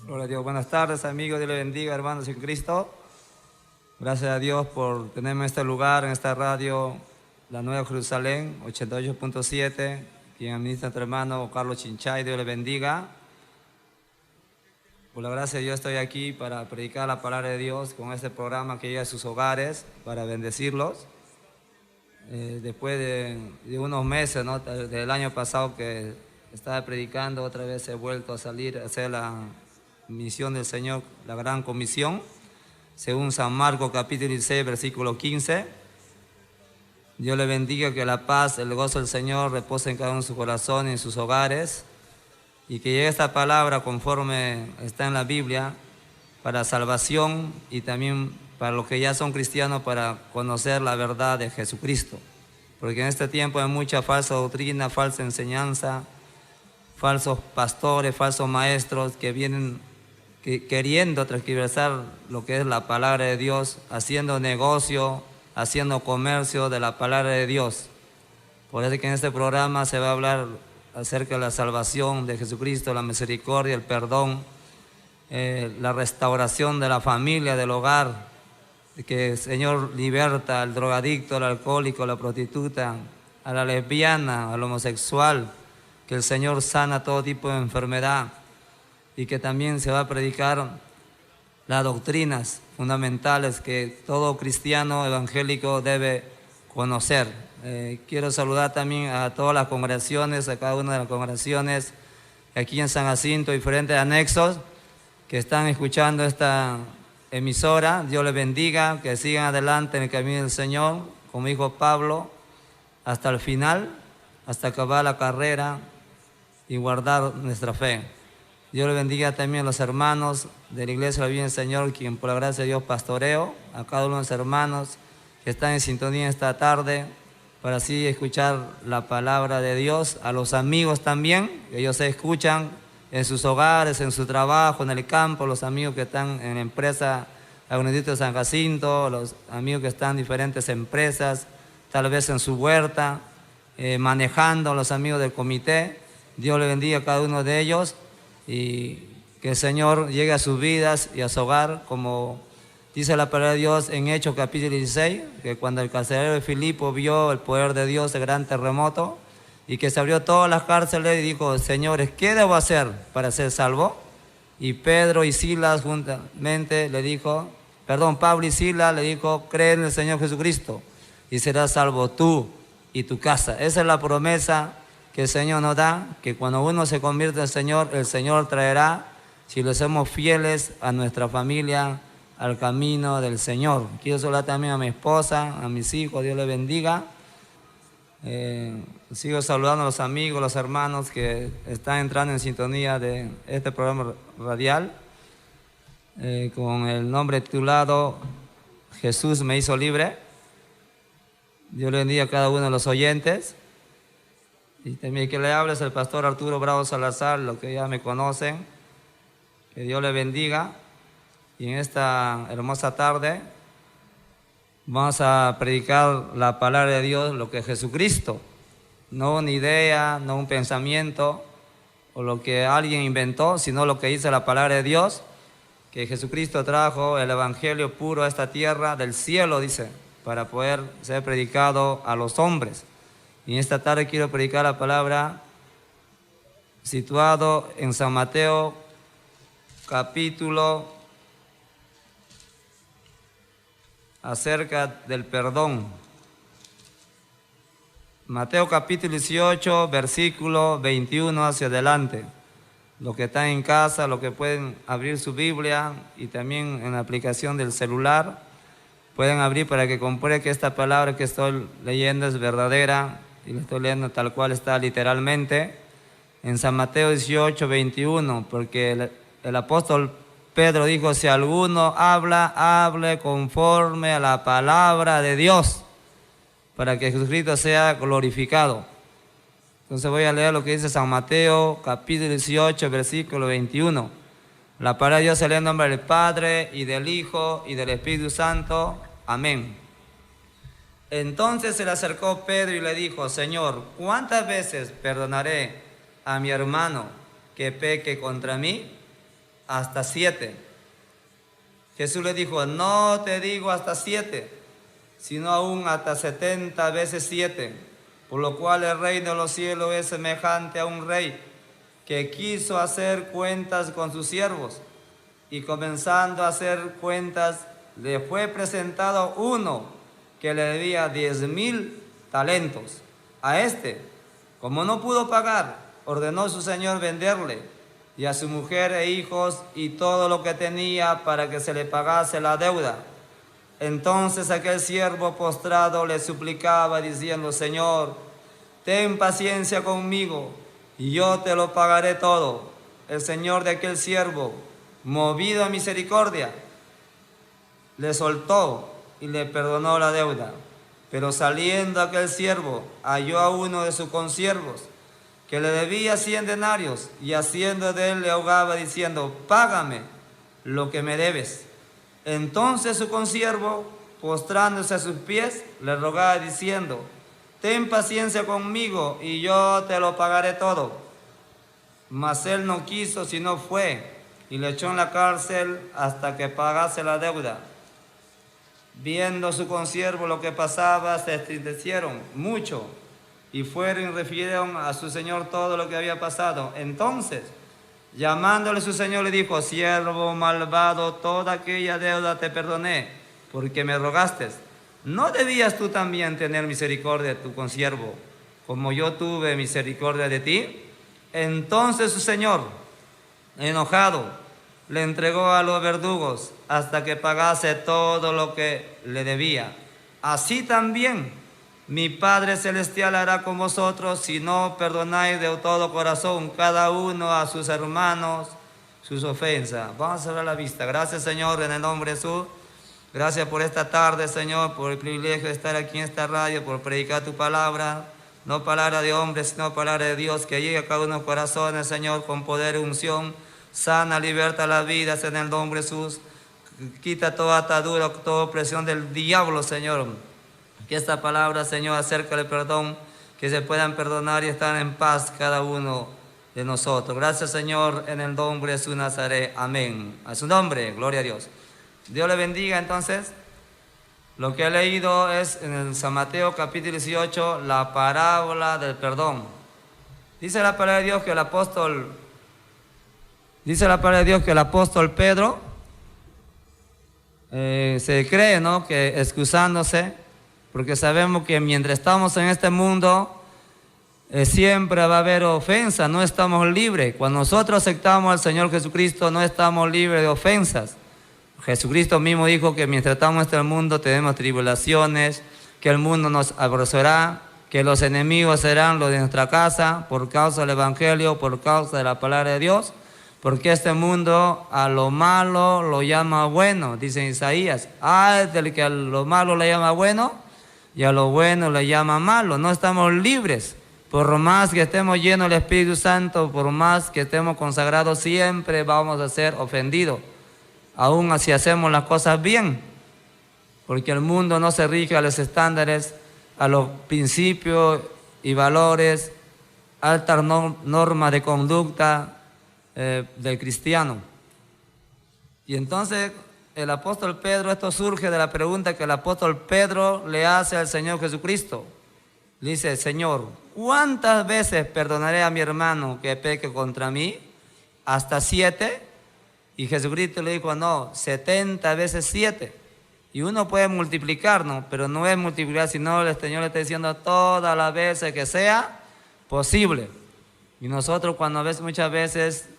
Gloria a Dios. Buenas tardes, amigos. Dios les bendiga, hermanos en Cristo. Gracias a Dios por tenerme en este lugar, en esta radio, La Nueva Jerusalén, 88.7. Quien administra nuestro hermano Carlos Chinchay, Dios les bendiga. Por la gracia de Dios estoy aquí para predicar la palabra de Dios con este programa que llega a sus hogares para bendecirlos. Después de unos meses, ¿no?, del año pasado que estaba predicando, otra vez he vuelto a salir a hacer la misión del Señor, la gran comisión, según San Marcos capítulo 16, versículo 15. Dios le bendiga, que la paz, el gozo del Señor repose en cada uno de sus corazones y en sus hogares, y que llegue esta palabra conforme está en la Biblia para salvación y también para los que ya son cristianos, para conocer la verdad de Jesucristo. Porque en este tiempo hay mucha falsa doctrina, falsa enseñanza, falsos pastores, falsos maestros que vienen queriendo transgiversar lo que es la palabra de Dios, haciendo negocio, haciendo comercio de la palabra de Dios. Por eso que en este programa se va a hablar acerca de la salvación de Jesucristo, la misericordia, el perdón, la restauración de la familia, del hogar, que el Señor liberta al drogadicto, al alcohólico, a la prostituta, a la lesbiana, al homosexual, que el Señor sana todo tipo de enfermedad, y que también se va a predicar las doctrinas fundamentales que todo cristiano evangélico debe conocer. Quiero saludar también a todas las congregaciones, a cada una de las congregaciones aquí en San Jacinto, diferentes anexos que están escuchando esta emisora. Dios les bendiga, que sigan adelante en el camino del Señor, como dijo Pablo, hasta el final, hasta acabar la carrera y guardar nuestra fe. Dios les bendiga también a los hermanos de la Iglesia de la Vida del Señor, quien por la gracia de Dios pastoreo, a cada uno de los hermanos que están en sintonía esta tarde, para así escuchar la palabra de Dios, a los amigos también, que ellos se escuchan en sus hogares, en su trabajo, en el campo, los amigos que están en la empresa Agronéstico de San Jacinto, los amigos que están en diferentes empresas, tal vez en su huerta, manejando, los amigos del comité. Dios le bendiga a cada uno de ellos y que el Señor llegue a sus vidas y a su hogar, como dice la palabra de Dios en Hechos capítulo 16, que cuando el carcelero de Filipo vio el poder de Dios, el gran terremoto, y que se abrió todas las cárceles y dijo: señores, ¿qué debo hacer para ser salvo? Y Pedro y Silas juntamente le dijo, Pablo y Silas le dijo: cree en el Señor Jesucristo y serás salvo tú y tu casa. Esa es la promesa que el Señor nos da, que cuando uno se convierte en el Señor traerá, si lo hacemos fieles a nuestra familia, al camino del Señor. Quiero saludar también a mi esposa, a mis hijos, Dios les bendiga. Sigo saludando a los amigos, los hermanos que están entrando en sintonía de este programa radial, con el nombre titulado Jesús me hizo libre. Dios le bendiga a cada uno de los oyentes. Y también que le hable es el pastor Arturo Bravo Salazar, los que ya me conocen. Que Dios le bendiga. Y en esta hermosa tarde vamos a predicar la palabra de Dios, lo que es Jesucristo. No una idea, no un pensamiento o lo que alguien inventó, sino lo que dice la palabra de Dios, que Jesucristo trajo el evangelio puro a esta tierra del cielo, dice, para poder ser predicado a los hombres. Y en esta tarde quiero predicar la palabra situado en San Mateo capítulo acerca del perdón. Mateo capítulo 18, versículo 21 hacia adelante. Los que están en casa, los que pueden abrir su Biblia y también en la aplicación del celular, pueden abrir para que compruebe que esta palabra que estoy leyendo es verdadera, y la estoy leyendo tal cual está literalmente. En San Mateo 18, 21, porque el apóstol Pedro dijo: si alguno habla, hable conforme a la palabra de Dios, para que Jesucristo sea glorificado. Entonces voy a leer lo que dice San Mateo, capítulo 18, versículo 21. La palabra de Dios se lee en nombre del Padre, y del Hijo, y del Espíritu Santo. Amén. Entonces se le acercó Pedro y le dijo: Señor, ¿cuántas veces perdonaré a mi hermano que peque contra mí? hasta 7. Jesús le dijo, no te digo hasta 7, sino aún hasta 70 veces 7, por lo cual el reino de los cielos es semejante a un rey que quiso hacer cuentas con sus siervos, y comenzando a hacer cuentas, le fue presentado uno que le debía 10,000 talentos. A este, como no pudo pagar, ordenó su señor venderle, y a su mujer e hijos y todo lo que tenía, para que se le pagase la deuda. Entonces aquel siervo postrado le suplicaba diciendo, Señor, ten paciencia conmigo y yo te lo pagaré todo. El señor de aquel siervo, movido a misericordia, le soltó y le perdonó la deuda. Pero saliendo aquel siervo, halló a uno de sus consiervos que le debía 100 denarios, y haciendo de él le ahogaba diciendo, págame lo que me debes. Entonces su consiervo, postrándose a sus pies, le rogaba diciendo, ten paciencia conmigo y yo te lo pagaré todo. Mas él no quiso, sino fue y le echó en la cárcel hasta que pagase la deuda. Viendo su consiervo lo que pasaba, se entristecieron mucho y fueron y refirieron a su señor todo lo que había pasado. Entonces, llamándole su señor, le dijo, siervo malvado, toda aquella deuda te perdoné, porque me rogaste. ¿No debías tú también tener misericordia de tu consiervo, como yo tuve misericordia de ti? Entonces su señor, enojado, le entregó a los verdugos hasta que pagase todo lo que le debía. Así también mi Padre Celestial hará con vosotros si no perdonáis de todo corazón cada uno a sus hermanos sus ofensas. Vamos a cerrar la vista. Gracias, Señor, en el nombre de Jesús. Gracias por esta tarde, Señor, por el privilegio de estar aquí en esta radio, por predicar tu palabra. No palabra de hombres, sino palabra de Dios, que llegue a cada uno de los corazones, Señor, con poder y unción. Sana, liberta las vidas en el nombre de Jesús. Quita toda atadura, toda opresión del diablo, Señor. Que esta palabra, Señor, acerca del perdón, que se puedan perdonar y estar en paz cada uno de nosotros. Gracias, Señor, en el nombre de Jesús Nazaret. Amén. A su nombre, gloria a Dios. Dios le bendiga. Entonces, lo que he leído es en el San Mateo capítulo 18, la parábola del perdón. Dice la palabra de Dios que el apóstol Pedro se cree, ¿no?, que excusándose, porque sabemos que mientras estamos en este mundo siempre va a haber ofensas, no estamos libres. Cuando nosotros aceptamos al Señor Jesucristo no estamos libres de ofensas. Jesucristo mismo dijo que mientras estamos en este mundo tenemos tribulaciones, que el mundo nos aborrecerá, que los enemigos serán los de nuestra casa por causa del Evangelio, por causa de la palabra de Dios, porque este mundo a lo malo lo llama bueno, dice Isaías. Del que a lo malo le llama bueno y a lo bueno le llama malo. No estamos libres. Por más que estemos llenos del Espíritu Santo, por más que estemos consagrados, siempre vamos a ser ofendidos, aún así hacemos las cosas bien, porque el mundo no se rige a los estándares, a los principios y valores, altas normas de conducta del cristiano. Y entonces el apóstol Pedro, esto surge de la pregunta que el apóstol Pedro le hace al Señor Jesucristo. Le dice, Señor, ¿cuántas veces perdonaré a mi hermano que peque contra mí? ¿Hasta 7? Y Jesucristo le dijo, no, 70 veces 7. Y uno puede multiplicar, ¿no? Pero no es multiplicar, sino el Señor le está diciendo todas las veces que sea posible. Y nosotros muchas veces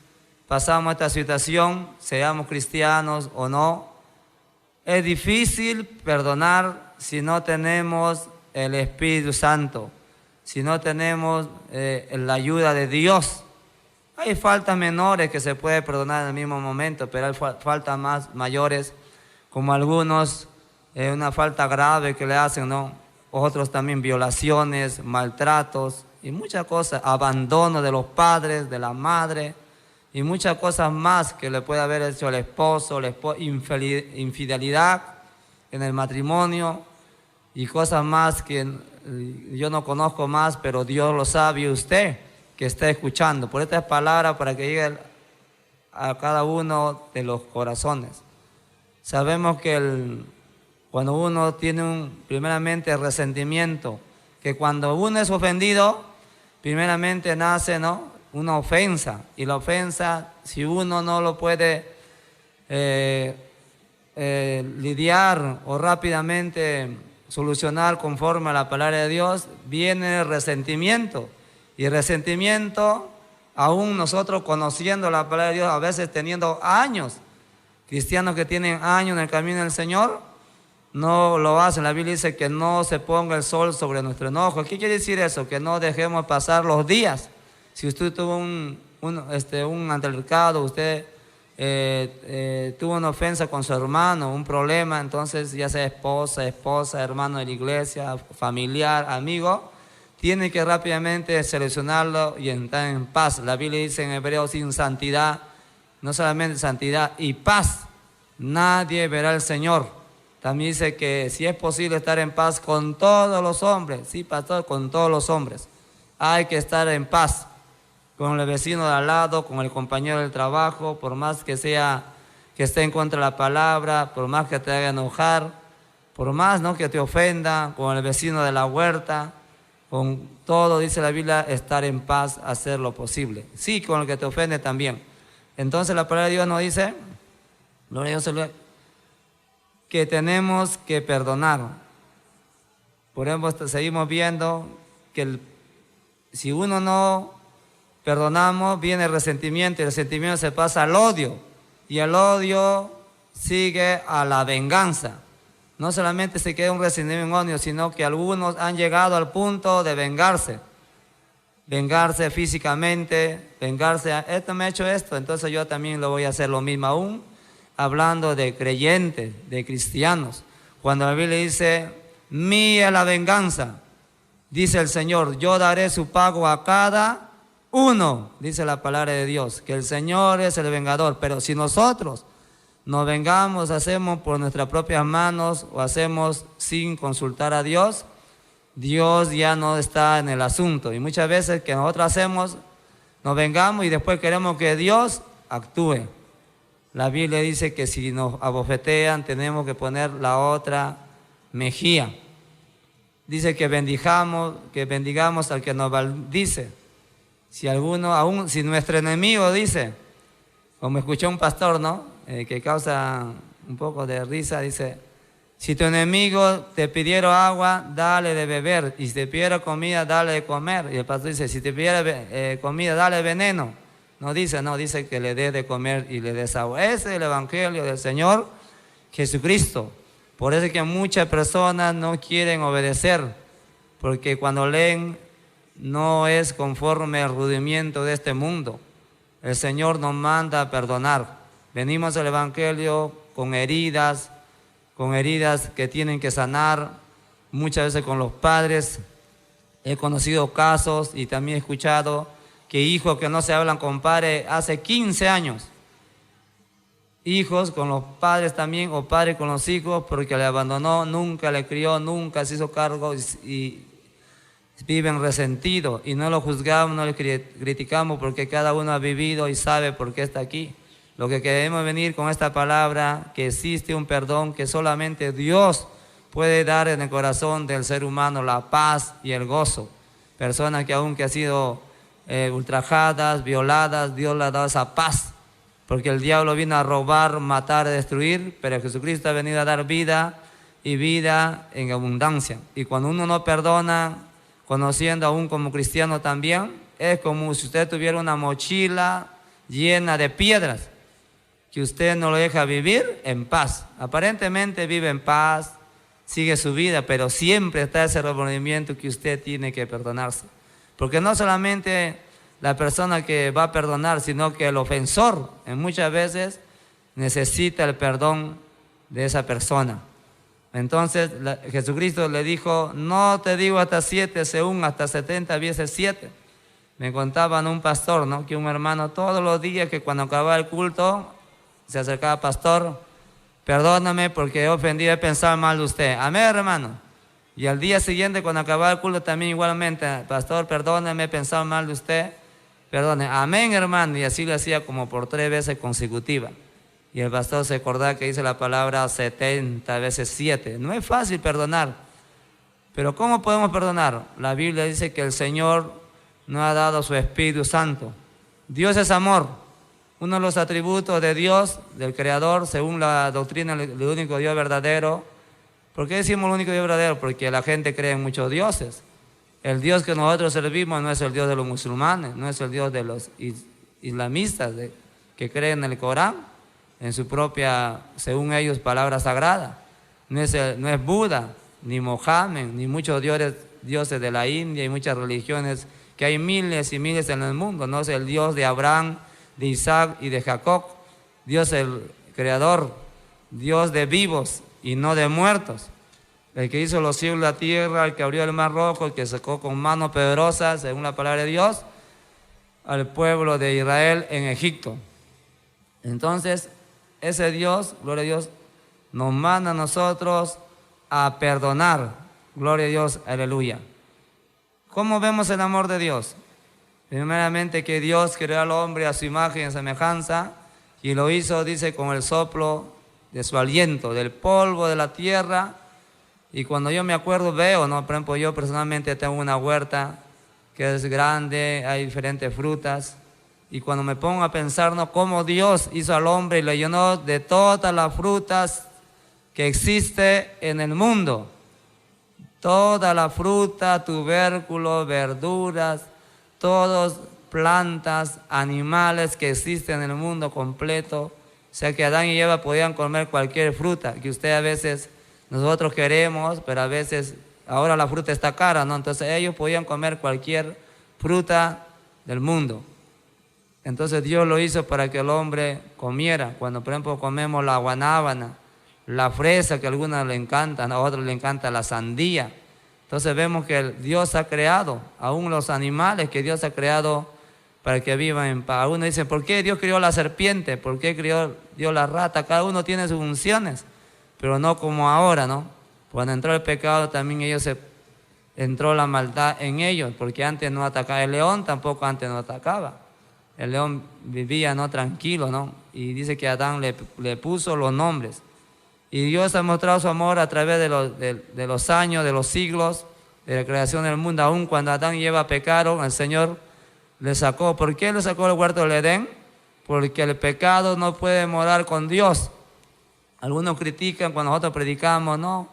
pasamos esta situación, seamos cristianos o no, es difícil perdonar si no tenemos el Espíritu Santo, si no tenemos la ayuda de Dios. Hay faltas menores que se puede perdonar en el mismo momento, pero hay faltas más mayores, como algunos, una falta grave que le hacen, ¿no? Otros también violaciones, maltratos y muchas cosas, abandono de los padres, de la madre y muchas cosas más que le puede haber hecho el esposo, infidelidad en el matrimonio y cosas más que yo no conozco más, pero Dios lo sabe y usted que está escuchando. Por estas palabras, para que llegue a cada uno de los corazones. Sabemos que cuando uno tiene primeramente resentimiento, que cuando uno es ofendido, primeramente nace, ¿no?, una ofensa. Y la ofensa, si uno no lo puede lidiar o rápidamente solucionar conforme a la palabra de Dios, viene el resentimiento. Y el resentimiento, aún nosotros conociendo la palabra de Dios, a veces teniendo años, cristianos que tienen años en el camino del Señor, no lo hacen. La Biblia dice que no se ponga el sol sobre nuestro enojo. ¿Qué quiere decir eso? Que no dejemos pasar los días. Si usted tuvo un altercado, usted tuvo una ofensa con su hermano, un problema, entonces ya sea esposa, hermano de la iglesia, familiar, amigo, tiene que rápidamente solucionarlo y entrar en paz. La Biblia dice en Hebreos, sin santidad, no solamente santidad y paz, nadie verá al Señor. También dice que si es posible estar en paz con todos los hombres, sí, pastor, con todos los hombres. Hay que estar en paz con el vecino de al lado, con el compañero del trabajo, por más que esté en contra de la palabra, por más que te haga enojar, por más, ¿no?, que te ofenda, con el vecino de la huerta, con todo, dice la Biblia, estar en paz, hacer lo posible. Sí, con el que te ofende también. Entonces la palabra de Dios nos dice, que tenemos que perdonar. Por ejemplo, seguimos viendo que si uno no perdonamos, viene el resentimiento, y el resentimiento se pasa al odio, y el odio sigue a la venganza. No solamente se queda un resentimiento en odio, sino que algunos han llegado al punto de vengarse físicamente, esto me ha hecho esto, entonces yo también lo voy a hacer lo mismo, aún hablando de creyentes, de cristianos. Cuando la Biblia dice, mía es la venganza, dice el Señor, yo daré su pago a cada uno, dice la palabra de Dios, que el Señor es el vengador. Pero si nosotros nos vengamos, hacemos por nuestras propias manos o hacemos sin consultar a Dios, Dios ya no está en el asunto. Y muchas veces que nosotros hacemos, nos vengamos y después queremos que Dios actúe. La Biblia dice que si nos abofetean tenemos que poner la otra mejilla. Dice que bendigamos al que nos maldice. Si nuestro enemigo dice, como escuché un pastor, ¿no?, que causa un poco de risa, dice, si tu enemigo te pidiera agua, dale de beber, y si te pidiera comida, dale de comer. Y el pastor dice, si te pidiera comida, dale veneno. No dice que le dé de comer y le des agua. Ese es el evangelio del Señor Jesucristo. Por eso es que muchas personas no quieren obedecer, porque cuando leen no es conforme al rudimiento de este mundo. El Señor nos manda a perdonar. Venimos al evangelio con heridas que tienen que sanar, muchas veces con los padres. He conocido casos y también he escuchado que hijos que no se hablan con padres hace 15 años. Hijos con los padres también, o padres con los hijos, porque le abandonó, nunca le crió, nunca se hizo cargo y viven resentidos. Y no lo juzgamos, no lo criticamos, porque cada uno ha vivido y sabe por qué está aquí. Lo que queremos venir con esta palabra, que existe un perdón que solamente Dios puede dar en el corazón del ser humano, la paz y el gozo. Personas que aunque han sido ultrajadas, violadas, Dios le ha dado esa paz, porque el diablo vino a robar, matar, destruir, pero Jesucristo ha venido a dar vida y vida en abundancia. Y cuando uno no perdona, conociendo aún como cristiano también, es como si usted tuviera una mochila llena de piedras, que usted no lo deja vivir en paz. Aparentemente vive en paz, sigue su vida, pero siempre está ese remordimiento que usted tiene que perdonarse. Porque no solamente la persona que va a perdonar, sino que el ofensor muchas veces necesita el perdón de esa persona. Entonces Jesucristo le dijo, no te digo hasta 7, según hasta 70 veces 7. Me contaban un pastor, ¿no?, que un hermano todos los días, que cuando acababa el culto se acercaba, pastor, perdóname porque he ofendido, he pensado mal de usted. Amén, hermano. Y al día siguiente, cuando acababa el culto, también igualmente, pastor, perdóname, he pensado mal de usted. Perdone, amén, hermano, y así lo hacía como por 3 veces consecutivas. Y el pastor se acordaba que dice la palabra 70 veces 7. No es fácil perdonar, pero ¿cómo podemos perdonar? La Biblia dice que el Señor nos ha dado su Espíritu Santo. Dios es amor. Uno de los atributos de Dios, del Creador, según la doctrina del único Dios verdadero. ¿Por qué decimos el único Dios verdadero? Porque la gente cree en muchos dioses. El Dios que nosotros servimos no es el Dios de los musulmanes, no es el Dios de los islamistas que creen en el Corán, en su propia, según ellos, palabra sagrada. No es Buda, ni Mohammed, ni muchos dioses de la India y muchas religiones, que hay miles y miles en el mundo. No es el Dios de Abraham, de Isaac y de Jacob. Dios el Creador, Dios de vivos y no de muertos. El que hizo los cielos y la tierra, el que abrió el mar rojo, el que sacó con manos poderosas, según la palabra de Dios, al pueblo de Israel en Egipto. Entonces, ese Dios, gloria a Dios, nos manda a nosotros a perdonar. Gloria a Dios, aleluya. ¿Cómo vemos el amor de Dios? Primeramente que Dios creó al hombre a su imagen y semejanza, y lo hizo, dice, con el soplo de su aliento, del polvo de la tierra. Y cuando yo me acuerdo, veo, ¿no? Por ejemplo, yo personalmente tengo una huerta que es grande, hay diferentes frutas. Y cuando me pongo a pensar, ¿no?, cómo Dios hizo al hombre y lo llenó de todas las frutas que existe en el mundo. Toda la fruta, tubérculos, verduras, todas plantas, animales que existen en el mundo completo. O sea que Adán y Eva podían comer cualquier fruta, que usted a veces... Nosotros queremos, pero a veces, ahora la fruta está cara, ¿no? Entonces ellos podían comer cualquier fruta del mundo. Entonces Dios lo hizo para que el hombre comiera. Cuando, por ejemplo, comemos la guanábana, la fresa, que a algunos le encantan, a otros le encanta la sandía. Entonces vemos que Dios ha creado, aún los animales que Dios ha creado para que vivan en paz. Algunos dicen, ¿por qué Dios creó la serpiente? ¿Por qué creó Dios la rata? Cada uno tiene sus funciones. Pero no como ahora, ¿no? Cuando entró el pecado también entró la maldad en ellos, porque antes no atacaba. El león tampoco antes no atacaba. El león vivía, ¿no?, tranquilo, ¿no? Y dice que Adán le puso los nombres. Y Dios ha mostrado su amor a través de los años, de los siglos, de la creación del mundo. Aún cuando Adán y Eva pecaron, el Señor le sacó. ¿Por qué le sacó del huerto del Edén? Porque el pecado no puede morar con Dios. Algunos critican cuando nosotros predicamos, no.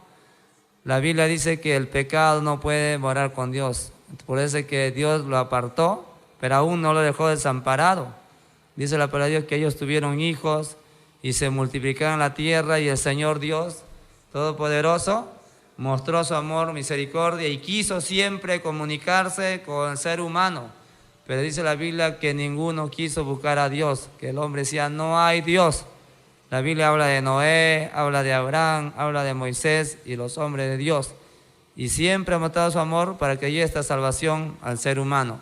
La Biblia dice que el pecado no puede morar con Dios. Por eso es que Dios lo apartó, pero aún no lo dejó desamparado. Dice la palabra de Dios que ellos tuvieron hijos y se multiplicaron en la tierra, y el Señor Dios Todopoderoso mostró su amor, misericordia, y quiso siempre comunicarse con el ser humano. Pero dice la Biblia que ninguno quiso buscar a Dios, que el hombre decía, no hay Dios. La Biblia habla de Noé, habla de Abraham, habla de Moisés y los hombres de Dios. Y siempre ha mostrado su amor para que llegue esta salvación al ser humano.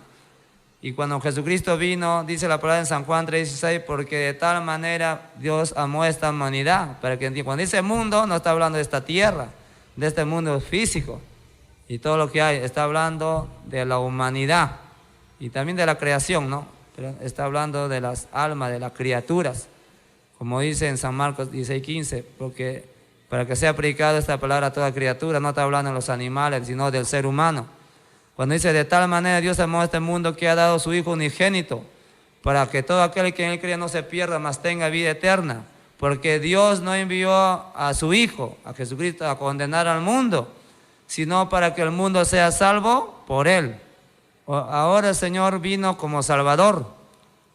Y cuando Jesucristo vino, dice la palabra en San Juan 3:16, porque de tal manera Dios amó a esta humanidad. Para que cuando dice mundo, no está hablando de esta tierra, de este mundo físico y todo lo que hay. Está hablando de la humanidad y también de la creación, ¿no? Pero está hablando de las almas, de las criaturas. Como dice en San Marcos 16:15, porque para que sea predicada esta palabra a toda criatura, no está hablando de los animales, sino del ser humano. Cuando dice, de tal manera Dios amó a este mundo que ha dado a su Hijo unigénito, para que todo aquel que en él cree no se pierda, mas tenga vida eterna. Porque Dios no envió a su Hijo, a Jesucristo, a condenar al mundo, sino para que el mundo sea salvo por él. Ahora el Señor vino como Salvador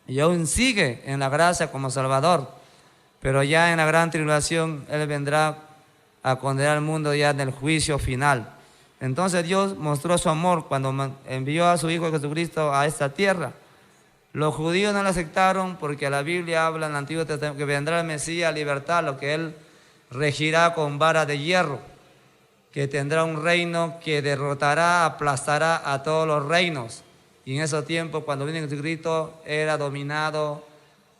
y aún sigue en la gracia como Salvador. Pero ya en la gran tribulación Él vendrá a condenar al mundo ya en el juicio final. Entonces Dios mostró su amor cuando envió a su Hijo Jesucristo a esta tierra. Los judíos no lo aceptaron porque la Biblia habla en el Antiguo Testamento que vendrá el Mesías a libertar, lo que Él regirá con vara de hierro, que tendrá un reino que derrotará, aplastará a todos los reinos. Y en esos tiempos, cuando vino Jesucristo, era dominado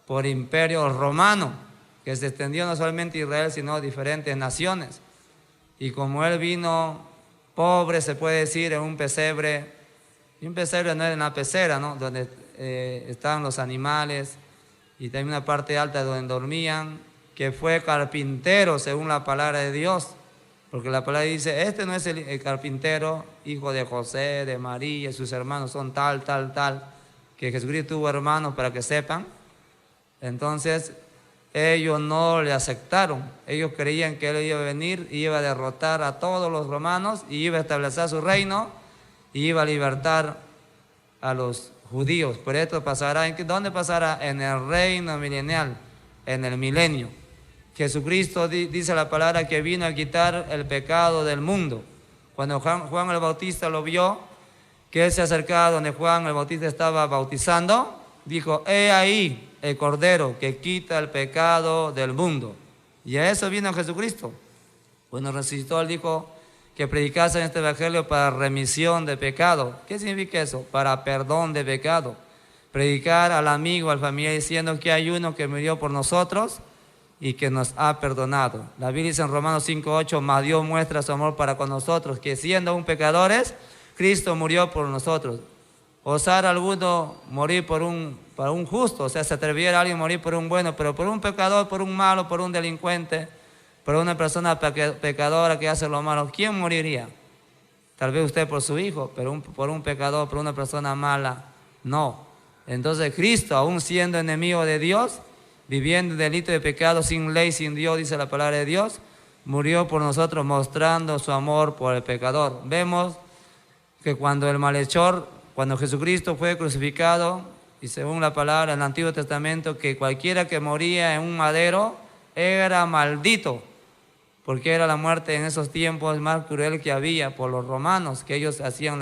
por imperio romano, que se extendió no solamente Israel, sino diferentes naciones. Y como Él vino pobre, se puede decir, en un pesebre, y un pesebre no es una pecera, ¿no?, donde estaban los animales y también una parte alta donde dormían, que fue carpintero según la palabra de Dios, porque la palabra dice, este no es el carpintero, hijo de José, de María, sus hermanos son tal, que Jesucristo tuvo hermanos para que sepan. Entonces ellos no le aceptaron, ellos creían que él iba a venir, iba a derrotar a todos los romanos, y iba a establecer su reino, y iba a libertar a los judíos. Pero esto pasará, ¿dónde pasará? En el reino milenial, en el milenio. Jesucristo dice la palabra que vino a quitar el pecado del mundo. Cuando Juan el Bautista lo vio, que él se acercaba donde Juan el Bautista estaba bautizando, dijo, he ahí el Cordero que quita el pecado del mundo. Y a eso vino Jesucristo. Cuando resucitó, él dijo que predicasen este evangelio para remisión de pecado. ¿Qué significa eso? Para perdón de pecado. Predicar al amigo, al familiar, diciendo que hay uno que murió por nosotros y que nos ha perdonado. La Biblia dice en Romanos 5:8, mas Dios muestra su amor para con nosotros, que siendo aún pecadores, Cristo murió por nosotros. ¿Osara alguno morir para un justo? O sea, se atreviera alguien a morir por un bueno, pero por un pecador, por un malo, por un delincuente, por una persona pecadora que hace lo malo, ¿quién moriría? Tal vez usted por su hijo, pero por un pecador, por una persona mala, no. Entonces Cristo, aún siendo enemigo de Dios, viviendo en delito de pecado, sin ley, sin Dios, dice la palabra de Dios, murió por nosotros mostrando su amor por el pecador. Vemos que cuando el malhechor, cuando Jesucristo fue crucificado, y según la palabra en el Antiguo Testamento, que cualquiera que moría en un madero era maldito, porque era la muerte en esos tiempos más cruel que había por los romanos, que ellos hacían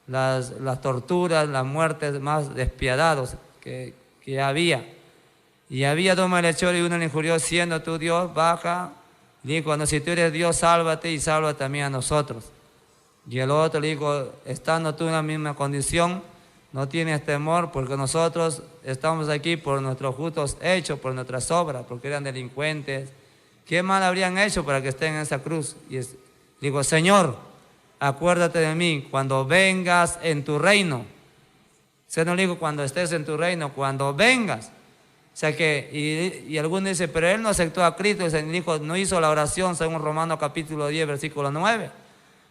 las torturas, las muertes más despiadadas que había. Y había dos malhechores y uno le injurió, siendo tú Dios, baja. Le dijo, no, si tú eres Dios, sálvate y salva también a nosotros. Y el otro le dijo, estando tú en la misma condición, no tienes temor, porque nosotros estamos aquí por nuestros justos hechos, por nuestras obras, porque eran delincuentes. ¿Qué mal habrían hecho para que estén en esa cruz? Y digo, Señor, acuérdate de mí cuando vengas en tu reino. Se no dijo cuando estés en tu reino, cuando vengas. O sea que, y algunos dicen, pero él no aceptó a Cristo, dijo, no hizo la oración según Romanos capítulo 10, versículo 9.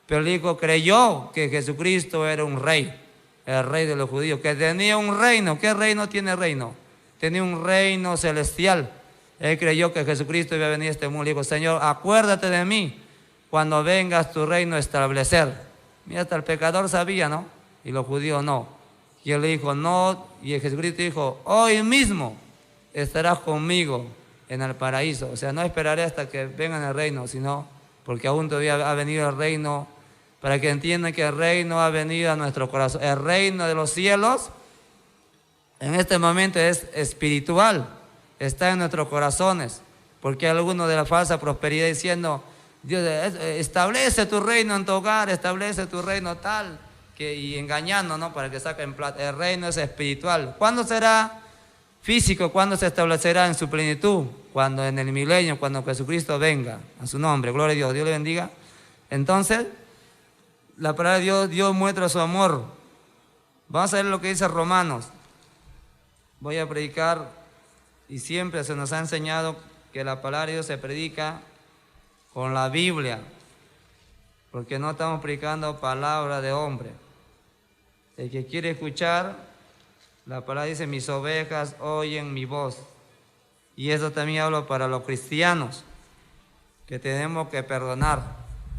Pero dijo, creyó que Jesucristo era un rey, el rey de los judíos, que tenía un reino. ¿Qué reino tiene reino? Tenía un reino celestial. Él creyó que Jesucristo iba a venir a este mundo. Le dijo, Señor, acuérdate de mí cuando vengas tu reino a establecer. Mira, hasta el pecador sabía, ¿no? Y los judíos no. Y él le dijo, no. Y Jesucristo dijo, hoy mismo estarás conmigo en el paraíso. O sea, no esperaré hasta que venga en el reino, sino porque aún todavía ha venido el reino, para que entiendan que el reino ha venido a nuestro corazón. El reino de los cielos en este momento es espiritual, está en nuestros corazones, porque hay algunos de la falsa prosperidad diciendo, Dios, establece tu reino en tu hogar, establece tu reino tal, y engañando, ¿no? Para que saquen plata. El reino es espiritual. ¿Cuándo será físico? ¿Cuándo se establecerá en su plenitud? Cuando en el milenio, cuando Jesucristo venga, a su nombre, gloria a Dios, Dios le bendiga. Entonces, la palabra de Dios muestra su amor. Vamos a ver lo que dice Romanos. Voy a predicar, y siempre se nos ha enseñado que la palabra de Dios se predica con la Biblia, porque no estamos predicando palabra de hombre. El que quiere escuchar, la palabra dice, mis ovejas oyen mi voz. Y eso también hablo para los cristianos, que tenemos que perdonar.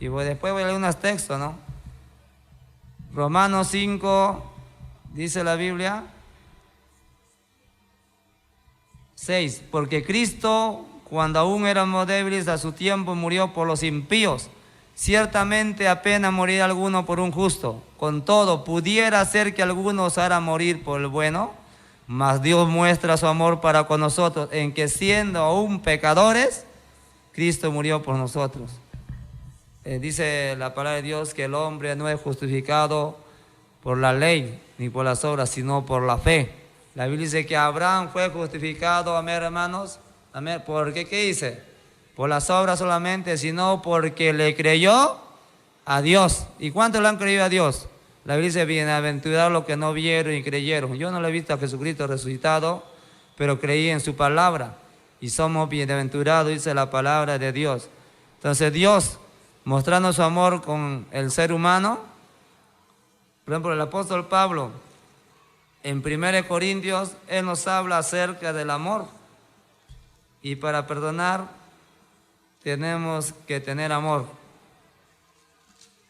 Y después voy a leer unos textos, ¿no? Romanos 5, dice la Biblia, 6, porque Cristo, cuando aún éramos débiles, a su tiempo murió por los impíos. Ciertamente apenas morirá alguno por un justo. Con todo, pudiera ser que alguno osara morir por el bueno, mas Dios muestra su amor para con nosotros, en que siendo aún pecadores, Cristo murió por nosotros. Dice la palabra de Dios que el hombre no es justificado por la ley ni por las obras, sino por la fe. La Biblia dice que Abraham fue justificado, amén, hermanos. Amén. ¿Por qué? ¿Qué dice? Por las obras solamente, sino porque le creyó a Dios. ¿Y cuántos le han creído a Dios? La Biblia dice, bienaventurados los que no vieron y creyeron. Yo no le he visto a Jesucristo resucitado, pero creí en su palabra. Y somos bienaventurados, dice la palabra de Dios. Entonces Dios, mostrando su amor con el ser humano, por ejemplo, el apóstol Pablo, en 1 Corintios, él nos habla acerca del amor. Y para perdonar, tenemos que tener amor.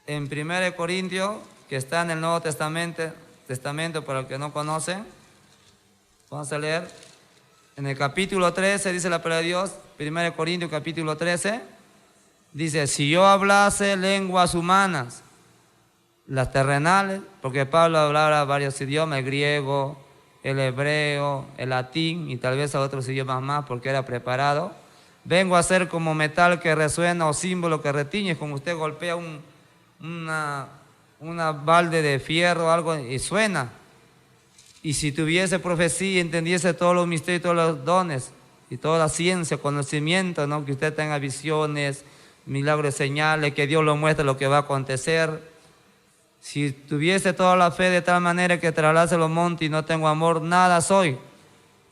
En 1 Corintios, que está en el Nuevo Testamento para los que no conocen, vamos a leer. En el capítulo 13 dice la palabra de Dios, 1 Corintios capítulo 13, dice, si yo hablase lenguas humanas, las terrenales, porque Pablo hablaba varios idiomas, el griego, el hebreo, el latín y tal vez a otros idiomas más porque era preparado, vengo a ser como metal que resuena o símbolo que retiñe, como usted golpea una balde de fierro o algo y suena. Y si tuviese profecía, entendiese todos los misterios y todos los dones y toda la ciencia, conocimiento, ¿no? Que usted tenga visiones, milagros, señales, que Dios lo muestre lo que va a acontecer. Si tuviese toda la fe de tal manera que trasladase los montes y no tengo amor, nada soy.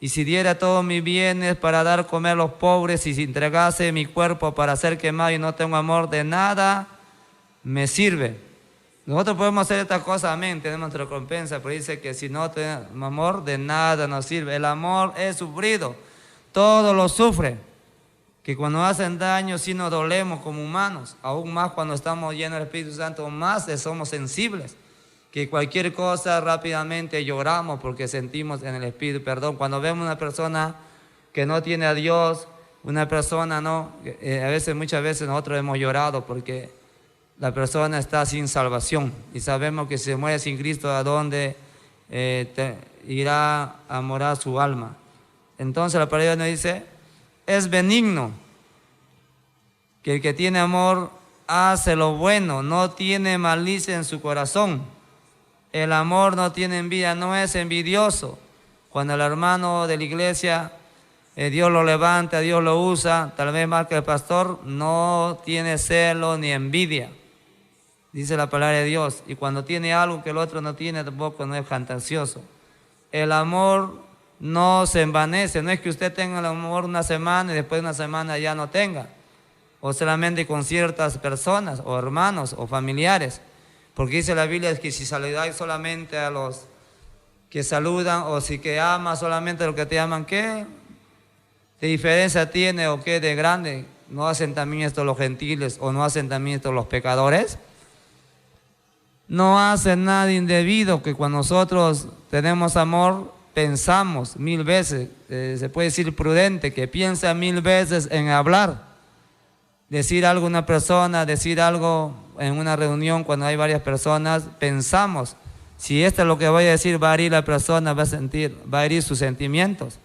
Y si diera todos mis bienes para dar comer a los pobres y si entregase mi cuerpo para ser quemado y no tengo amor, de nada me sirve. Nosotros podemos hacer estas cosas, amén, tenemos nuestra recompensa, pero dice que si no tenemos amor, de nada nos sirve. El amor es sufrido, todo lo sufre, que cuando hacen daño sí nos dolemos como humanos, aún más cuando estamos llenos del Espíritu Santo, más somos sensibles, que cualquier cosa rápidamente lloramos porque sentimos en el Espíritu perdón. Cuando vemos una persona que no tiene a Dios, una persona, ¿no? Muchas veces nosotros hemos llorado porque la persona está sin salvación y sabemos que si se muere sin Cristo, ¿a dónde irá a morar su alma? Entonces la palabra nos dice, es benigno, que el que tiene amor hace lo bueno, no tiene malicia en su corazón. El amor no tiene envidia, no es envidioso. Cuando el hermano de la iglesia, Dios lo levanta, Dios lo usa, tal vez más que el pastor, no tiene celo ni envidia. Dice la palabra de Dios. Y cuando tiene algo que el otro no tiene, tampoco no es fantasioso. El amor no se envanece. No es que usted tenga el amor una semana y después de una semana ya no tenga. O solamente con ciertas personas, o hermanos, o familiares. Porque dice la Biblia que si saludáis solamente a los que saludan, o si que amas solamente a los que te aman, ¿qué de diferencia tiene o qué de grande? ¿No hacen también esto los gentiles o no hacen también esto los pecadores? No hacen nada indebido, que cuando nosotros tenemos amor, pensamos 1000 veces, se puede decir prudente, que piensa 1000 veces en hablar, decir algo a una persona, decir algo en una reunión cuando hay varias personas, pensamos, si esto es lo que voy a decir, va a herir la persona, va a herir sus sentimientos.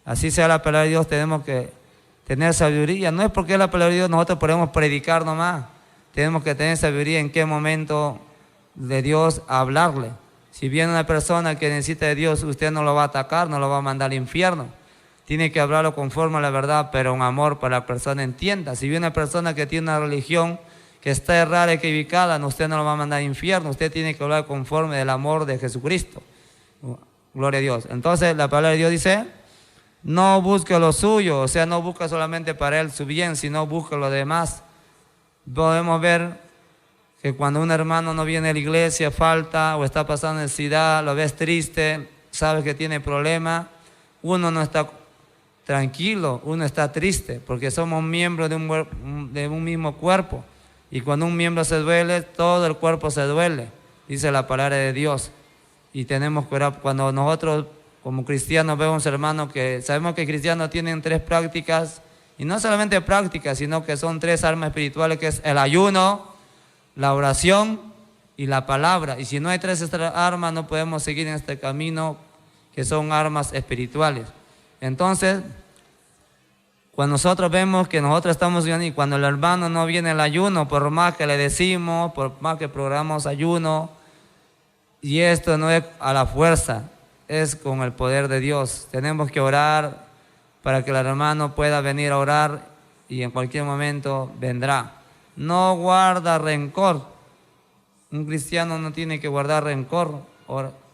Así sea la palabra de Dios, tenemos que tener sabiduría. No es porque la palabra de Dios nosotros podemos predicar nomás, tenemos que tener sabiduría en qué momento de Dios hablarle. Si viene una persona que necesita de Dios, usted no lo va a atacar, no lo va a mandar al infierno. Tiene que hablarlo conforme a la verdad, pero en amor para que la persona entienda. Si viene una persona que tiene una religión que está errada, equivocada, usted no lo va a mandar al infierno. Usted tiene que hablar conforme del amor de Jesucristo. Gloria a Dios. Entonces la palabra de Dios dice, no busque lo suyo, o sea, no busca solamente para él su bien, sino busca lo demás. Podemos ver que cuando un hermano no viene a la iglesia, falta o está pasando necesidad, lo ves triste, sabes que tiene problemas, uno no está tranquilo, uno está triste, porque somos miembros de un mismo cuerpo. Y cuando un miembro se duele, todo el cuerpo se duele, dice la palabra de Dios. Y tenemos que orar. Cuando nosotros como cristianos vemos hermanos que sabemos que cristianos tienen 3 prácticas, y no solamente prácticas, sino que son 3 armas espirituales, que es el ayuno, la oración y la palabra. Y si no hay 3 armas, no podemos seguir en este camino, que son armas espirituales. Entonces, cuando nosotros vemos que nosotros estamos ayunando y cuando el hermano no viene al ayuno, por más que le decimos, por más que programamos ayuno, y esto no es a la fuerza, es con el poder de Dios. Tenemos que orar para que el hermano pueda venir a orar y en cualquier momento vendrá. No guarda rencor. Un cristiano no tiene que guardar rencor.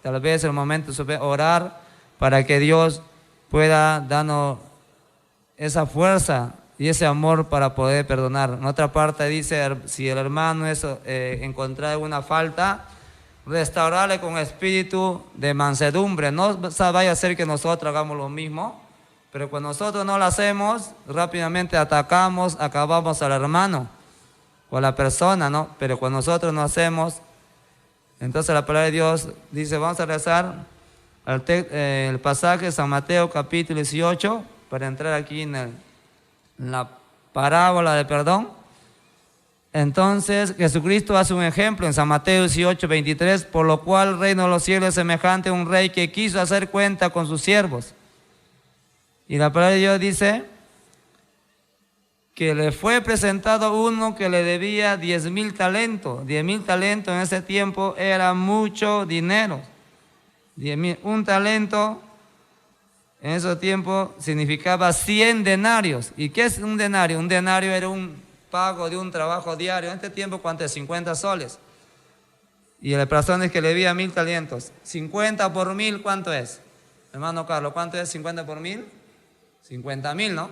Tal vez el momento es orar para que Dios pueda darnos esa fuerza y ese amor para poder perdonar. En otra parte dice, si el hermano es encontrar alguna falta, restaurarle con espíritu de mansedumbre. No vaya a ser que nosotros hagamos lo mismo, pero cuando nosotros no lo hacemos, rápidamente atacamos, acabamos al hermano o a la persona, ¿no? Pero cuando nosotros no hacemos, entonces la palabra de Dios dice, vamos a rezar el pasaje de San Mateo capítulo 18, para entrar aquí en la parábola del perdón. Entonces Jesucristo hace un ejemplo en San Mateo 18, 23, por lo cual el reino de los cielos es semejante a un rey que quiso hacer cuenta con sus siervos. Y la palabra de Dios dice que le fue presentado uno que le debía 10,000 talentos. 10,000 talentos en ese tiempo era mucho dinero. 10,000, un talento en ese tiempo significaba 100 denarios. ¿Y qué es un denario? Un denario era un pago de un trabajo diario. En este tiempo, ¿cuánto es? 50 soles. Y la persona es que le debía 1,000 talentos. 50 por 1,000, ¿cuánto es? Hermano Carlos, ¿cuánto es 50 por 1,000? 50,000, ¿no?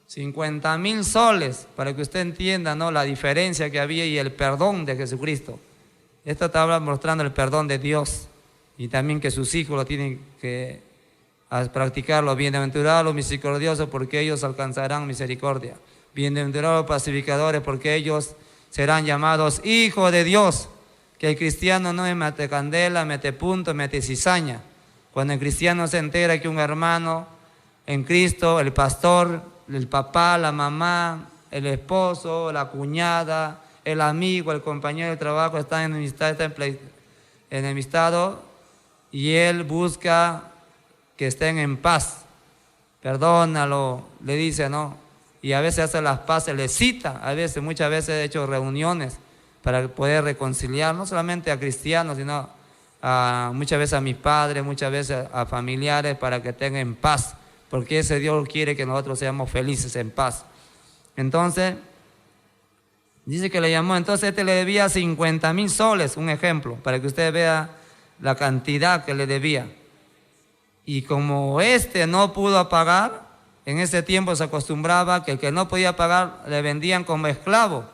50,000 soles, para que usted entienda, ¿no?, la diferencia que había y el perdón de Jesucristo. Esto está mostrando el perdón de Dios y también que sus hijos lo tienen que practicarlo. Bienaventurados los misericordiosos, porque ellos alcanzarán misericordia. Bienaventurados los pacificadores, porque ellos serán llamados hijos de Dios. Que el cristiano no es mete candela, mete punto, mete cizaña. Cuando el cristiano se entera que un hermano en Cristo, el pastor, el papá, la mamá, el esposo, la cuñada, el amigo, el compañero de trabajo están enemistados, y él busca que estén en paz. Perdónalo, le dice, ¿no? Y a veces hace las paces, le cita, muchas veces he hecho reuniones para poder reconciliar, no solamente a cristianos, sino muchas veces a mis padres, muchas veces a familiares, para que estén en paz, porque ese Dios quiere que nosotros seamos felices en paz. Entonces, dice que le llamó, entonces le debía 50,000 soles, un ejemplo, para que usted vea la cantidad que le debía. Y como no pudo pagar, en ese tiempo se acostumbraba que el que no podía pagar le vendían como esclavo.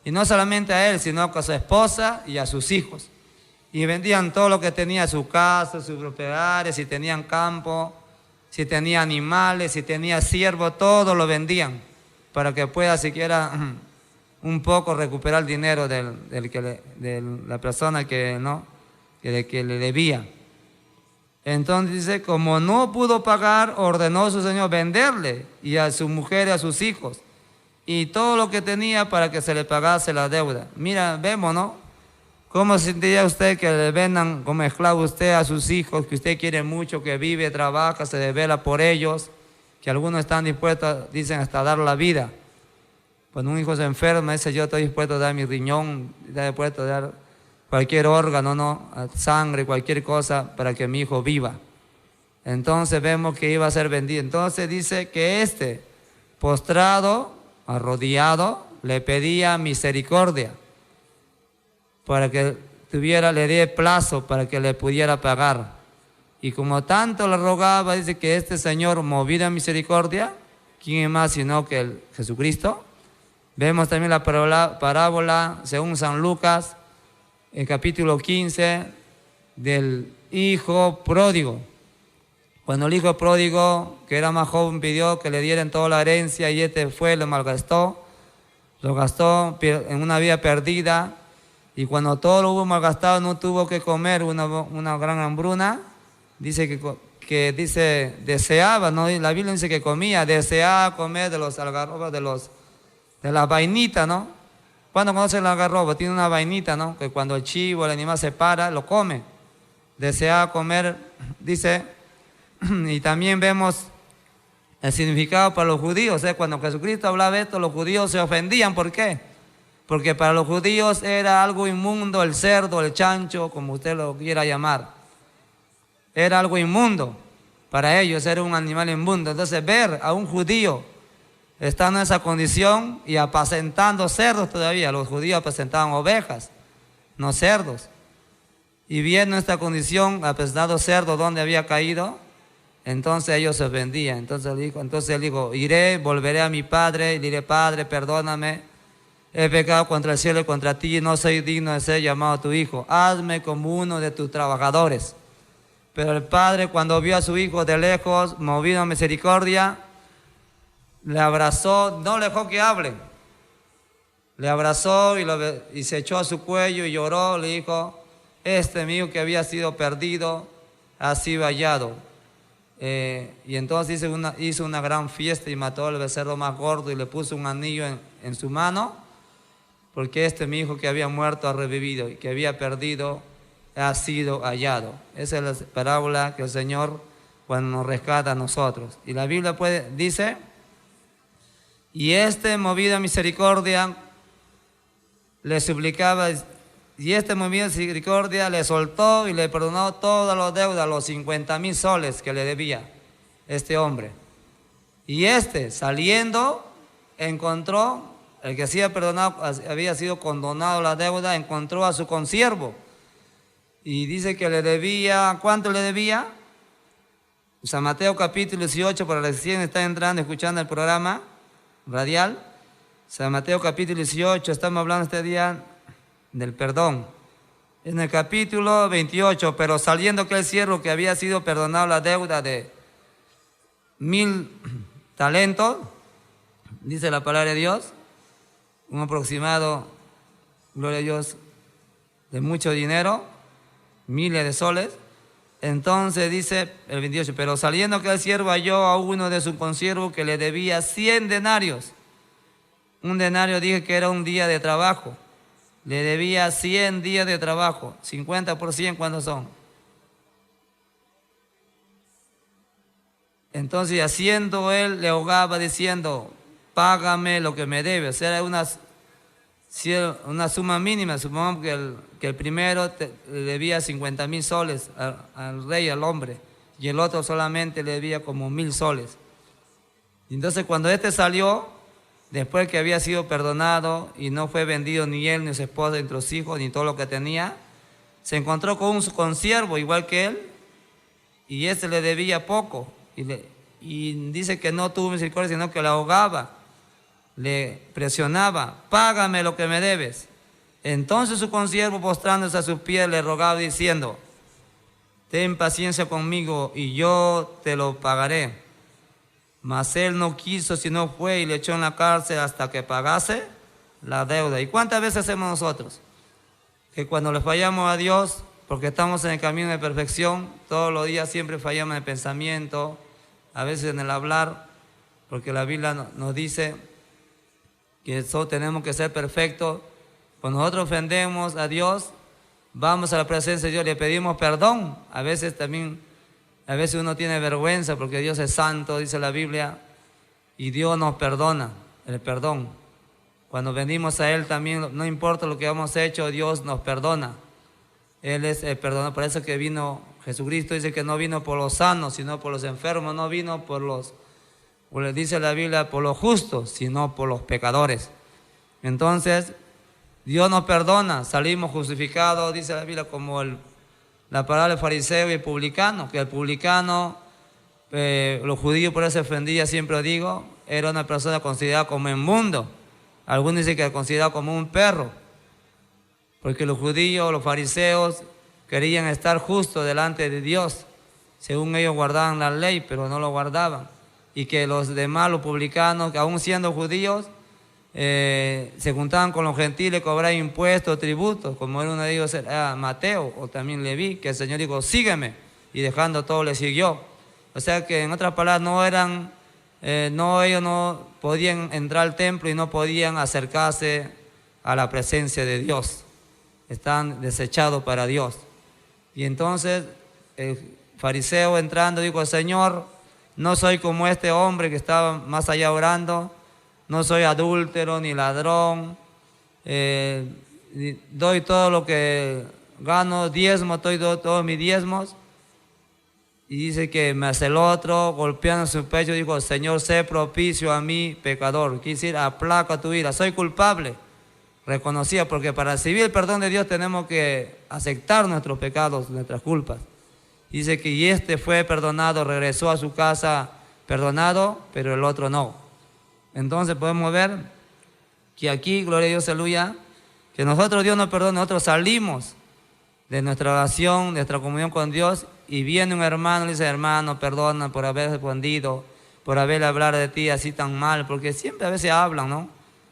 Y no solamente a él, sino a su esposa y a sus hijos. Y vendían todo lo que tenía, su casa, sus propiedades, si tenían campo, si tenía animales, si tenía siervo, todo lo vendían para que pueda siquiera un poco recuperar el dinero de la persona que le debía. Entonces dice, como no pudo pagar, ordenó a su señor venderle y a su mujer y a sus hijos y todo lo que tenía para que se le pagase la deuda. Mira, vemos, ¿no? ¿Cómo sentiría usted que le vendan como esclavo usted a sus hijos, que usted quiere mucho, que vive, trabaja, se desvela por ellos, que algunos están dispuestos, dicen, hasta dar la vida? Cuando un hijo se enferma, dice, yo estoy dispuesto a dar mi riñón, estoy dispuesto a dar cualquier órgano, ¿no?, sangre, cualquier cosa para que mi hijo viva. Entonces vemos que iba a ser vendido. Entonces dice que postrado, arrodillado, le pedía misericordia para que le dé plazo para que le pudiera pagar. Y como tanto le rogaba, dice que señor, movido a misericordia, ¿quién es más sino que el Jesucristo? Vemos también la parábola, según San Lucas, el capítulo 15, del hijo pródigo. Cuando el hijo pródigo, que era más joven, pidió que le dieran toda la herencia, y lo malgastó, lo gastó en una vida perdida. Y cuando todo lo hubo malgastado, no tuvo que comer, una gran hambruna. Dice que deseaba, ¿no? La Biblia dice que comía, deseaba comer de los algarrobos, de la vainita, ¿no? ¿Cuándo conoce el algarrobo? Tiene una vainita, ¿no? Que cuando el chivo, el animal se para, lo come. Deseaba comer, dice. Y también vemos el significado para los judíos. Cuando Jesucristo hablaba esto, los judíos se ofendían. ¿Por qué? Porque para los judíos era algo inmundo el cerdo, el chancho, como usted lo quiera llamar. Era algo inmundo. Para ellos era un animal inmundo. Entonces ver a un judío estando en esa condición y apacentando cerdos todavía. Los judíos apacentaban ovejas. no cerdos. Y viendo esta condición, apestado cerdo donde había caído, entonces ellos se ofendían. Entonces él dijo, iré, volveré a mi padre y le diré, Padre, perdóname, he pecado contra el cielo y contra ti, no soy digno de ser llamado tu hijo. Hazme como uno de tus trabajadores. Pero el padre, cuando vio a su hijo de lejos, movido a misericordia, le abrazó, no le dejó que hable. Le abrazó y se echó a su cuello y lloró, le dijo, este mi hijo que había sido perdido ha sido hallado. Y entonces hizo una gran fiesta y mató al becerro más gordo y le puso un anillo en su mano, porque este mi hijo que había muerto ha revivido y que había perdido ha sido hallado. Esa es la parábola que el Señor cuando nos rescata a nosotros. Y la Biblia dice, y movido a misericordia, le suplicaba, y movido a misericordia le soltó y le perdonó todas las deudas, los 50,000 soles que le debía este hombre. Y saliendo, encontró, el que había sido condenado la deuda, encontró a su consiervo. Y dice que le debía, ¿cuánto le debía? San Mateo capítulo 18, para los que recién están entrando, escuchando el programa radial. San Mateo capítulo 18, estamos hablando este día del perdón. En el capítulo 28, pero saliendo aquel siervo que había sido perdonado la deuda de 1,000 talentos, dice la palabra de Dios, un aproximado, gloria a Dios, de mucho dinero, miles de soles. Entonces dice el 28, pero saliendo aquel siervo halló a uno de sus consiervos que le debía 100 denarios. Un denario dije que era un día de trabajo. Le debía 100 días de trabajo. 50%, ¿cuántos son? Entonces haciendo él, le ahogaba diciendo, págame lo que me debes. Era una suma mínima. Supongamos que el primero le debía 50,000 soles al rey, al hombre, y el otro solamente le debía como 1,000 soles. Entonces cuando salió, después que había sido perdonado y no fue vendido ni él, ni su esposa, ni sus hijos, ni todo lo que tenía, se encontró con un consiervo igual que él, y le debía poco, y dice que no tuvo misericordia, sino que le ahogaba, le presionaba, págame lo que me debes. Entonces su consiervo, postrándose a sus pies, le rogaba diciendo, ten paciencia conmigo y yo te lo pagaré. Mas él no quiso, sino fue y le echó en la cárcel hasta que pagase la deuda. ¿Y cuántas veces hacemos nosotros? Que cuando le fallamos a Dios, porque estamos en el camino de perfección, todos los días siempre fallamos en el pensamiento, a veces en el hablar, porque la Biblia nos dice que solo tenemos que ser perfectos. Cuando nosotros ofendemos a Dios, vamos a la presencia de Dios, le pedimos perdón. A veces uno tiene vergüenza porque Dios es santo, dice la Biblia, y Dios nos perdona, el perdón. Cuando venimos a Él también, no importa lo que hemos hecho, Dios nos perdona. Él es el perdonador. Por eso que vino Jesucristo, dice que no vino por los sanos, sino por los enfermos, no vino dice la Biblia, por los justos, sino por los pecadores. Entonces, Dios nos perdona, salimos justificados, dice la Biblia, como la palabra del fariseo y el publicano, que el publicano, los judíos por eso se ofendía, siempre digo, era una persona considerada como inmundo. Algunos dicen que era considerado como un perro, porque los judíos, los fariseos, querían estar justos delante de Dios. Según ellos guardaban la ley, pero no lo guardaban. Y que los demás, los publicanos, que aún siendo judíos, se juntaban con los gentiles, cobraban impuestos, tributos, como era uno de ellos, era Mateo, o también Leví, que el Señor dijo, sígueme, y dejando todo le siguió. O sea que en otras palabras ellos no podían entrar al templo y no podían acercarse a la presencia de Dios. Están desechados para Dios. Y entonces el fariseo entrando dijo, Señor, no soy como este hombre que estaba más allá orando, no soy adúltero ni ladrón, doy todo lo que gano, diezmo, doy todos mis diezmos. Y dice que me hace el otro, golpeando su pecho, dijo, Señor, sé propicio a mí, pecador. Quiere decir, aplaca tu ira, soy culpable. reconocía, porque para recibir el perdón de Dios tenemos que aceptar nuestros pecados, nuestras culpas. Dice que y este fue perdonado, regresó a su casa perdonado, pero el otro no. Entonces podemos ver que aquí, gloria a Dios, aleluya, que nosotros Dios nos perdona, nosotros salimos de nuestra oración, de nuestra comunión con Dios, y viene un hermano y dice, hermano, perdona por haber respondido, por haber hablado de ti así tan mal, porque siempre a veces hablan, ¿no?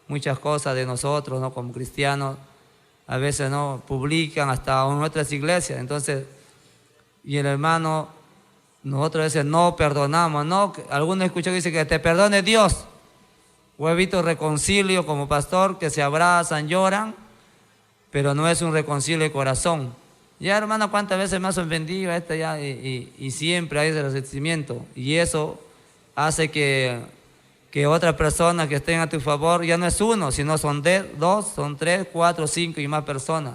Muchas cosas de nosotros, ¿no? Como cristianos, a veces, ¿no? Publican hasta en nuestras iglesias. Entonces, y el hermano, nosotros a veces no perdonamos, ¿no? Algunos escuchan que dicen que te perdone Dios. O he visto reconcilio como pastor que se abrazan, lloran, pero no es un reconcilio de corazón. Ya, hermano, ¿cuántas veces me has ofendido ya? Y siempre hay ese resentimiento. Y eso hace que otra persona que estén a tu favor ya no es uno, sino son dos, son 3, 4, 5 y más personas.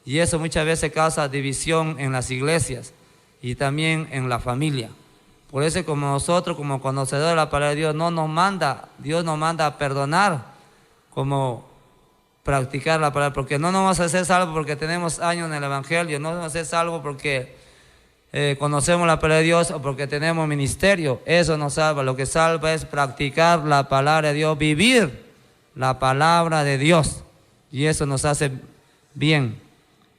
Y eso muchas veces causa división en las iglesias y también en la familia. Por eso como nosotros, como conocedores de la palabra de Dios, Dios nos manda a perdonar, como practicar la palabra, porque no nos vamos a hacer salvos porque tenemos años en el Evangelio, no nos vamos a hacer salvos porque conocemos la palabra de Dios o porque tenemos ministerio. Eso no salva. Lo que salva es practicar la palabra de Dios, vivir la palabra de Dios, y eso nos hace bien.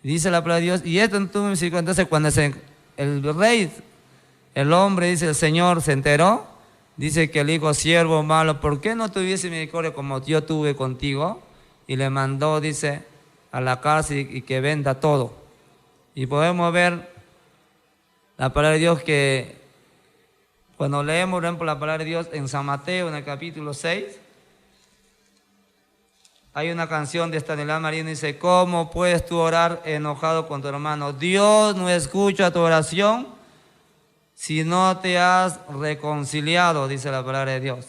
Dice la palabra de Dios, y esto entonces cuando el rey, el hombre, dice el Señor, se enteró, dice que el hijo siervo malo, ¿por qué no tuviese misericordia como yo tuve contigo? Y le mandó, dice, a la cárcel y que venda todo. Y podemos ver la palabra de Dios que cuando leemos, por ejemplo, la palabra de Dios en San Mateo, en el capítulo 6, hay una canción de Estanislao Marino, dice, ¿cómo puedes tú orar enojado con tu hermano? Dios no escucha tu oración si no te has reconciliado, dice la palabra de Dios.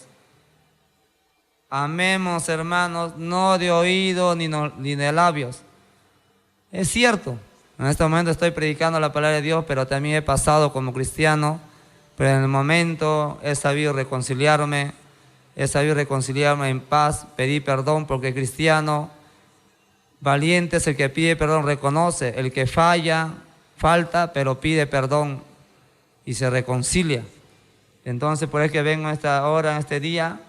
Amemos, hermanos, no de oído ni de labios. Es cierto, en este momento estoy predicando la palabra de Dios, pero también he pasado como cristiano, pero en el momento he sabido reconciliarme en paz, pedí perdón, porque cristiano valiente es el que pide perdón, reconoce, el que falta, pero pide perdón y se reconcilia. Entonces, por eso que vengo a esta hora, en este día,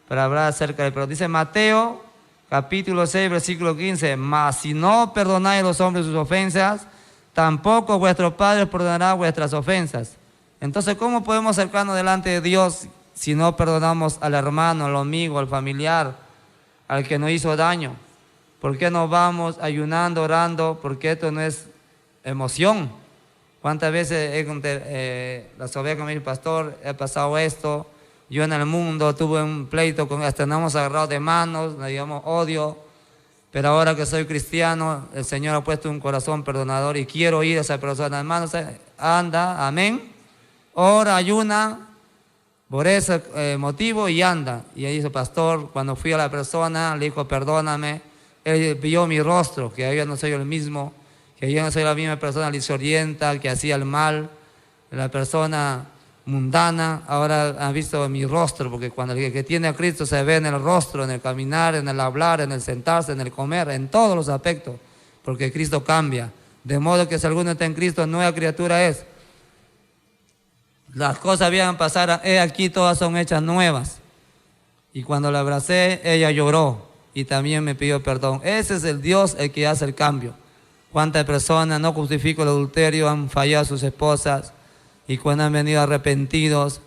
para hablar acerca del perdón. Dice Mateo, capítulo 6, versículo 15, mas si no perdonáis a los hombres sus ofensas, tampoco vuestro Padre perdonará vuestras ofensas. Entonces, ¿cómo podemos acercarnos delante de Dios si no perdonamos al hermano, al amigo, al familiar, al que nos hizo daño? ¿Por qué no vamos ayunando, orando? Porque esto no es emoción. ¿Cuántas veces las ovejas con mi pastor, he pasado esto? Yo en el mundo tuve un pleito, hasta nos hemos agarrado de manos, nos digamos odio, pero ahora que soy cristiano, el Señor ha puesto un corazón perdonador y quiero ir a esa persona. Hermanos, anda, amén, ora, ayuna, por ese motivo y anda. Y ahí dice, pastor, cuando fui a la persona, le dijo, perdóname, él vio mi rostro, que yo no soy el mismo, que yo no soy la misma persona lisorienta, que hacía el mal, la persona mundana, ahora ha visto mi rostro, porque cuando el que tiene a Cristo se ve en el rostro, en el caminar, en el hablar, en el sentarse, en el comer, en todos los aspectos, porque Cristo cambia. De modo que si alguno está en Cristo, nueva criatura es. Las cosas habían pasado, aquí todas son hechas nuevas. Y cuando la abracé, ella lloró y también me pidió perdón. Ese es el Dios el que hace el cambio. ¿Cuántas personas, no justifico el adulterio, han fallado a sus esposas y cuando han venido arrepentidos,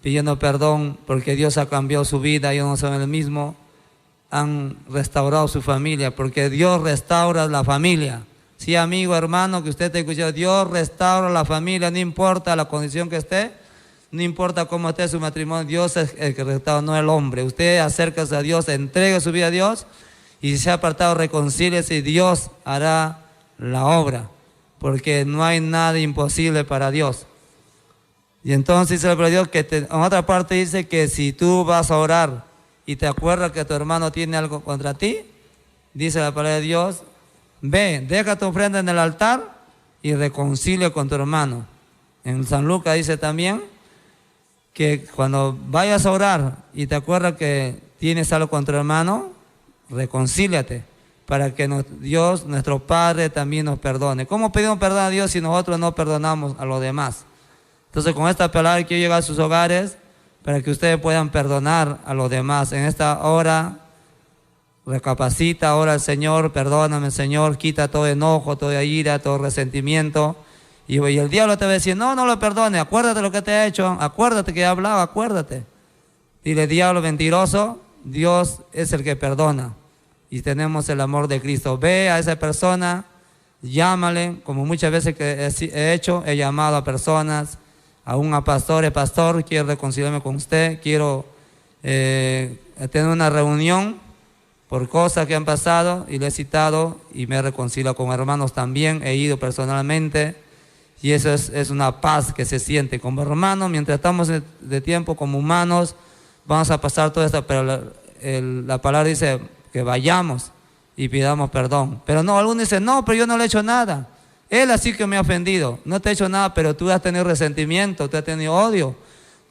pidiendo perdón porque Dios ha cambiado su vida, ellos no son el mismo, han restaurado su familia, porque Dios restaura la familia? Sí, amigo, hermano, que usted te escuchado, Dios restaura la familia, no importa la condición que esté, no importa cómo esté su matrimonio, Dios es el que restaura, no el hombre. Usted acérquese a Dios, entregue su vida a Dios, y si se ha apartado, reconcíliese y Dios hará la obra, porque no hay nada imposible para Dios. Y entonces dice la palabra de Dios que en otra parte dice que si tú vas a orar y te acuerdas que tu hermano tiene algo contra ti, dice la palabra de Dios, ve, deja tu ofrenda en el altar y reconcilia con tu hermano. En San Lucas dice también que cuando vayas a orar y te acuerdas que tienes algo contra tu hermano, reconcíliate. para que Dios, nuestro Padre, también nos perdone. ¿Cómo pedimos perdón a Dios si nosotros no perdonamos a los demás? Entonces, con esta palabra quiero llegar a sus hogares para que ustedes puedan perdonar a los demás. En esta hora, recapacita ahora al Señor, perdóname, Señor, quita todo enojo, toda ira, todo resentimiento. Y el diablo te va a decir, no lo perdone, acuérdate lo que te ha hecho, acuérdate que he hablado, acuérdate. Dile, diablo mentiroso, Dios es el que perdona. Y tenemos el amor de Cristo. Ve a esa persona, llámale, como muchas veces que he hecho, he llamado a personas, aún a pastores, pastor, quiero reconciliarme con usted, quiero tener una reunión por cosas que han pasado, y le he citado y me he reconciliado con hermanos también, he ido personalmente, y eso es una paz que se siente como hermanos. Mientras estamos de tiempo como humanos, vamos a pasar todo esto, pero la palabra dice que vayamos y pidamos perdón. Pero no, algunos dicen, no, pero yo no le he hecho nada. Él así que me ha ofendido. No te ha hecho nada, pero tú has tenido resentimiento, tú has tenido odio,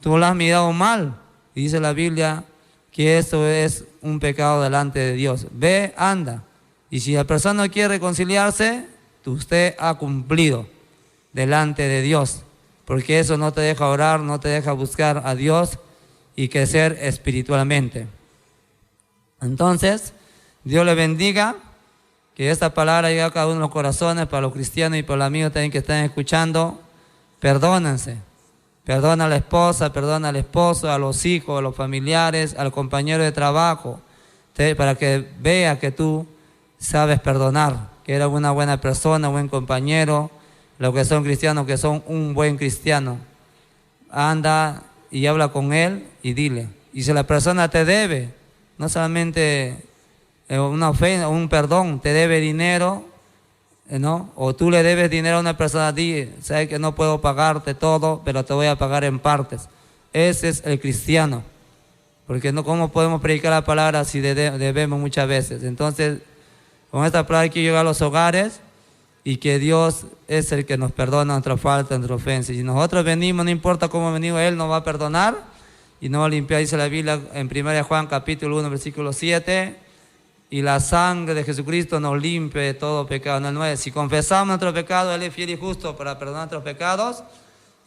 tú lo has mirado mal. Y dice la Biblia que eso es un pecado delante de Dios. Ve, anda. Y si la persona no quiere reconciliarse, usted ha cumplido delante de Dios. Porque eso no te deja orar, no te deja buscar a Dios y crecer espiritualmente. Entonces, Dios le bendiga, que esta palabra llegue a cada uno de los corazones, para los cristianos y para los amigos también que están escuchando. Perdónense, perdona a la esposa, perdona al esposo, a los hijos, a los familiares, al compañero de trabajo, para que vea que tú sabes perdonar, que eres una buena persona, un buen compañero. Los que son cristianos, que son un buen cristiano, anda y habla con él y dile. Y si la persona te debe, no solamente una ofensa, un perdón, te debe dinero, ¿no? O tú le debes dinero a una persona, di, sabes que no puedo pagarte todo, pero te voy a pagar en partes. Ese es el cristiano. Porque no, ¿cómo podemos predicar la palabra si debemos muchas veces? Entonces, con esta palabra quiero llegar a los hogares, y que Dios es el que nos perdona nuestra falta, nuestra ofensa. Y si nosotros venimos, no importa cómo venimos, Él nos va a perdonar y nos va a limpiar. Dice la Biblia en 1 Juan capítulo 1, versículo 7, y la sangre de Jesucristo nos limpia de todo pecado. En el 9, si confesamos nuestro pecado, Él es fiel y justo para perdonar nuestros pecados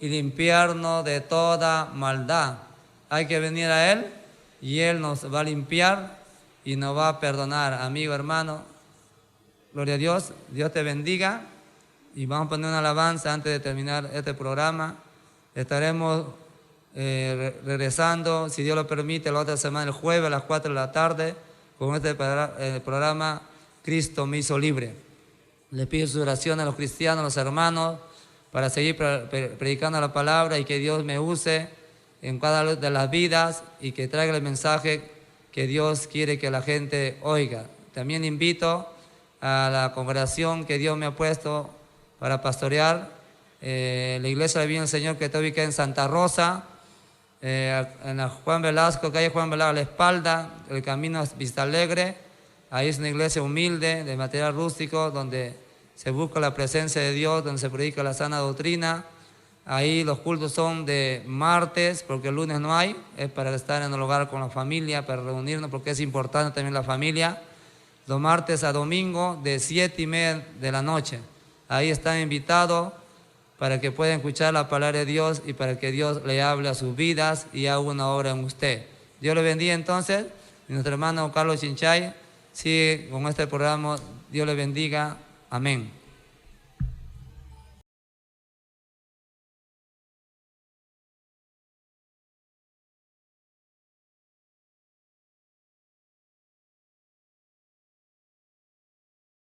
y limpiarnos de toda maldad. Hay que venir a Él y Él nos va a limpiar y nos va a perdonar. Amigo, hermano, gloria a Dios, Dios te bendiga. Y vamos a poner una alabanza antes de terminar este programa. Estaremos regresando, si Dios lo permite, la otra semana, el jueves a las 4 de la tarde, con este programa Cristo me hizo libre. Les pido su oración a los cristianos, a los hermanos, para seguir predicando la palabra, y que Dios me use en cada de las vidas y que traiga el mensaje que Dios quiere que la gente oiga. También invito a la congregación que Dios me ha puesto para pastorear, la iglesia de Bien del Señor, que está ubicada en Santa Rosa, en la Juan Velasco, calle Juan Velasco, a la espalda, el camino a Vista Alegre. Ahí es una iglesia humilde, de material rústico, donde se busca la presencia de Dios, donde se predica la sana doctrina. Ahí los cultos son de martes, porque el lunes no hay, es para estar en el hogar con la familia, para reunirnos, porque es importante también la familia. Los martes a domingo de 7:30 de la noche. Ahí están invitados para que puedan escuchar la palabra de Dios y para que Dios le hable a sus vidas y haga una obra en usted. Dios le bendiga entonces. Y nuestro hermano Carlos Chinchay sigue con este programa. Dios le bendiga. Amén.